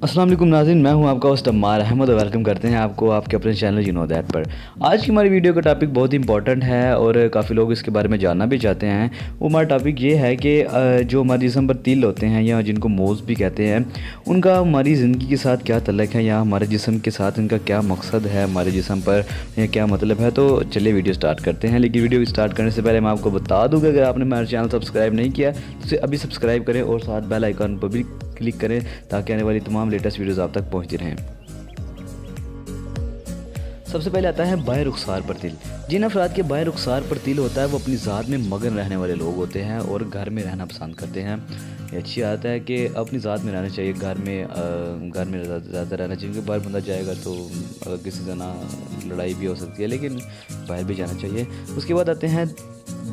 अस्सलाम वालेकुम नाज़रीन, मैं हूं आपका होस्ट अम्मार अहमद और वेलकम करते हैं आपको आपके अपने चैनल यू नो दैट पर। आज की हमारी वीडियो का टॉपिक बहुत ही इंपॉर्टेंट है और काफ़ी लोग इसके बारे में जानना भी चाहते हैं। वो हमारा टॉपिक ये है कि जो हमारे जिस्म पर तिल होते हैं या जिनको मोज़ भी कहते हैं, उनका हमारी ज़िंदगी के साथ क्या तल्लुक़ है या हमारे जिस्म के साथ इनका क्या मकसद है, हमारे जिस्म पर या क्या मतलब है। तो चलिए वीडियो स्टार्ट करते हैं। लेकिन वीडियो स्टार्ट करने से पहले मैं आपको बता दूँ कि अगर आपने हमारा चैनल सब्सक्राइब नहीं किया तो उसे अभी सब्सक्राइब करें और साथ बेल आइकन पर भी क्लिक करें ताकि आने वाली तमाम लेटेस्ट वीडियोस आप तक पहुंचती रहें। सबसे पहले आता है बाएं रुखसार पर तिल। जिन अफराद के बाएं रुखसार पर तिल होता है वो अपनी ज़ात में मगन रहने वाले लोग होते हैं और घर में रहना पसंद करते हैं। ये अच्छी आदत है कि अपनी ज़ात में रहना चाहिए, घर में ज़्यादा रहना चाहिए, क्योंकि बाहर बंदा जाएगा तो किसी तरह लड़ाई भी हो सकती है, लेकिन बाहर भी जाना चाहिए। उसके बाद आते हैं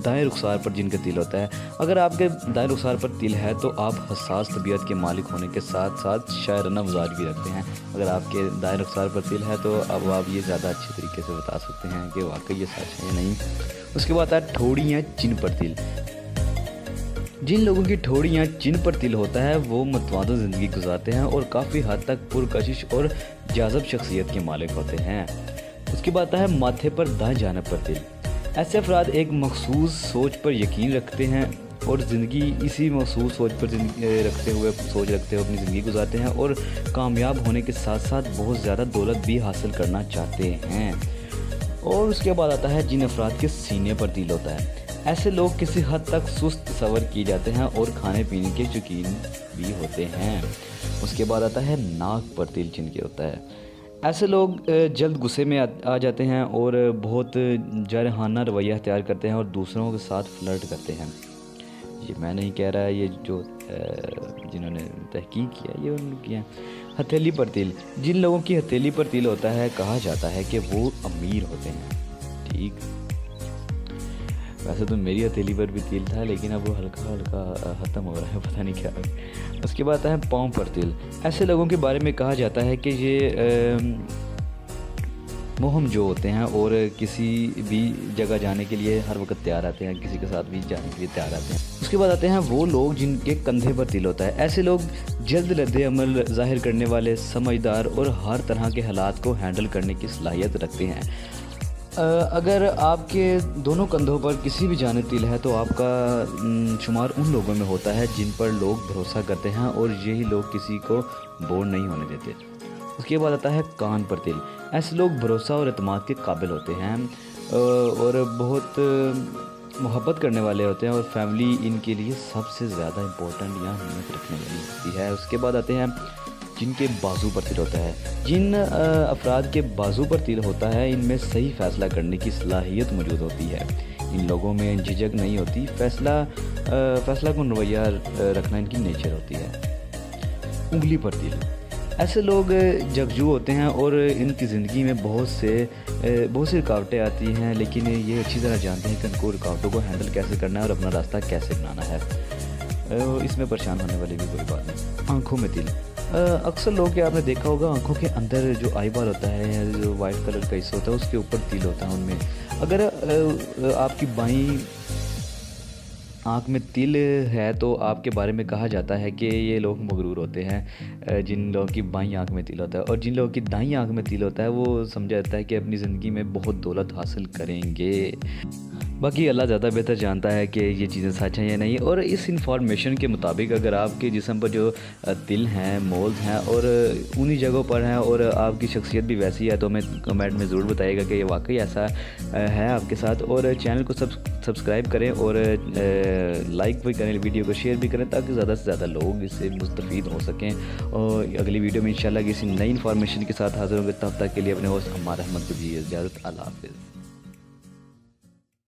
दाएं रुखसार पर जिनका तिल होता है। अगर आपके दाएं रुखसार पर तिल है तो आप हसास तबीयत के मालिक होने के साथ साथ शायराना मिजाज भी रखते हैं। अगर आपके दाएं रुखसार पर तिल है तो अब आप ये ज़्यादा अच्छे तरीके से बता सकते हैं कि वाकई ये सच है या नहीं। उसके बाद आता है ठोड़ी या चिन पर तिल। जिन लोगों की ठोड़ी या चिन पर तिल होता है वो मतवाज़न ज़िंदगी गुजारते हैं और काफ़ी हद तक पुरकशिश और जाज़ब शख्सियत के मालिक होते हैं। उसके बाद आता है माथे पर दाएं जानिब पर तिल। ऐसे अफराद एक मखसूस सोच पर यकीन रखते हैं और ज़िंदगी इसी मखसूस सोच पर रखते हुए अपनी ज़िंदगी गुजारते हैं और कामयाब होने के साथ साथ बहुत ज़्यादा दौलत भी हासिल करना चाहते हैं। और उसके बाद आता है जिन अफराद के सीने पर तिल होता है। ऐसे लोग किसी हद तक सुस्त सवर किए जाते हैं और खाने पीने के शौकीन भी होते हैं। उसके बाद आता है नाक पर तिल जिनके होता है। ऐसे लोग जल्द गुस्से में आ जाते हैं और बहुत जारहाना रवैया अख्तियार करते हैं और दूसरों के साथ फ्लर्ट करते हैं। ये मैं नहीं कह रहा, ये जो जिन्होंने तहकीक किया ये उन्होंने किया। हथेली पर तिल। जिन लोगों की हथेली पर तिल होता है कहा जाता है कि वो अमीर होते हैं। ठीक, वैसे तो मेरी हथेली पर भी तिल था लेकिन अब वो हल्का हल्का ख़त्म हो रहा है, पता नहीं क्या है। उसके बाद आता है पाँव पर तिल। ऐसे लोगों के बारे में कहा जाता है कि ये मोहम जो होते हैं और किसी भी जगह जाने के लिए हर वक्त तैयार आते हैं, किसी के साथ भी जाने के लिए तैयार आते हैं। उसके बाद आते हैं वो लोग जिनके कंधे पर तिल होता है। ऐसे लोग जल्द रद्द अमल ज़ाहिर करने वाले, समझदार और हर तरह के हालात को हैंडल करने की सलाहियत रखते हैं। अगर आपके दोनों कंधों पर किसी भी जानिब तिल है तो आपका शुमार उन लोगों में होता है जिन पर लोग भरोसा करते हैं और यही लोग किसी को बोर नहीं होने देते। उसके बाद आता है कान पर तिल। ऐसे लोग भरोसा और एतमाद के काबिल होते हैं और बहुत मोहब्बत करने वाले होते हैं और फैमिली इनके लिए सबसे ज़्यादा इम्पोर्टेंट या अहमियत रखने वाली होती है। उसके बाद आते हैं जिनके बाजू पर तिल होता है। जिन अफराद के बाजू पर तिल होता है इनमें सही फ़ैसला करने की सलाहियत मौजूद होती है। इन लोगों में झिझक नहीं होती, फ़ैसला को रवैया रखना इनकी नेचर होती है। उंगली पर तिल। ऐसे लोग जगजू होते हैं और इनकी ज़िंदगी में बहुत सी रुकावटें आती हैं, लेकिन ये अच्छी तरह जानते हैं कि उनको रुकावटों को हैंडल कैसे करना है और अपना रास्ता कैसे बनाना है। इसमें परेशान होने वाली भी कोई बात नहीं। आँखों में तिल। अक्सर लोग के आपने देखा होगा आंखों के अंदर जो आई बाल होता है या जो वाइट कलर का हिस्सा होता है उसके ऊपर तिल होता है उनमें। अगर आपकी बाईं आँख में तिल है तो आपके बारे में कहा जाता है कि ये लोग मगरूर होते हैं। जिन लोगों की बाईं आँख में तिल होता है और जिन लोगों की दाईं आँख में तिल होता है वो समझा जाता है कि अपनी ज़िंदगी में बहुत दौलत हासिल करेंगे। बाकी अल्लाह ज़्यादा बेहतर जानता है कि ये चीज़ें सच हैं या नहीं। और इस इंफॉर्मेशन के मुताबिक अगर आपके जिस्म पर जो तिल हैं, मोल्स हैं और उन्हीं जगहों पर हैं और आपकी शख्सियत भी वैसी है तो हमें कमेंट में ज़रूर बताइएगा कि ये वाकई ऐसा है आपके साथ। और चैनल को सब्सक्राइब करें और लाइक भी करें, वीडियो को शेयर भी करें ताकि ज़्यादा से ज़्यादा लोग इससे मुस्तफ़ीद हो सकें। और अगली वीडियो में इंशाल्लाह किसी नई इन्फॉर्मेशन के साथ हाज़िर होंगे। तब तक के लिए अपने होस्ट अम्मार अहमद को दी इजाज़त। अल्लाह हाफ़िज़।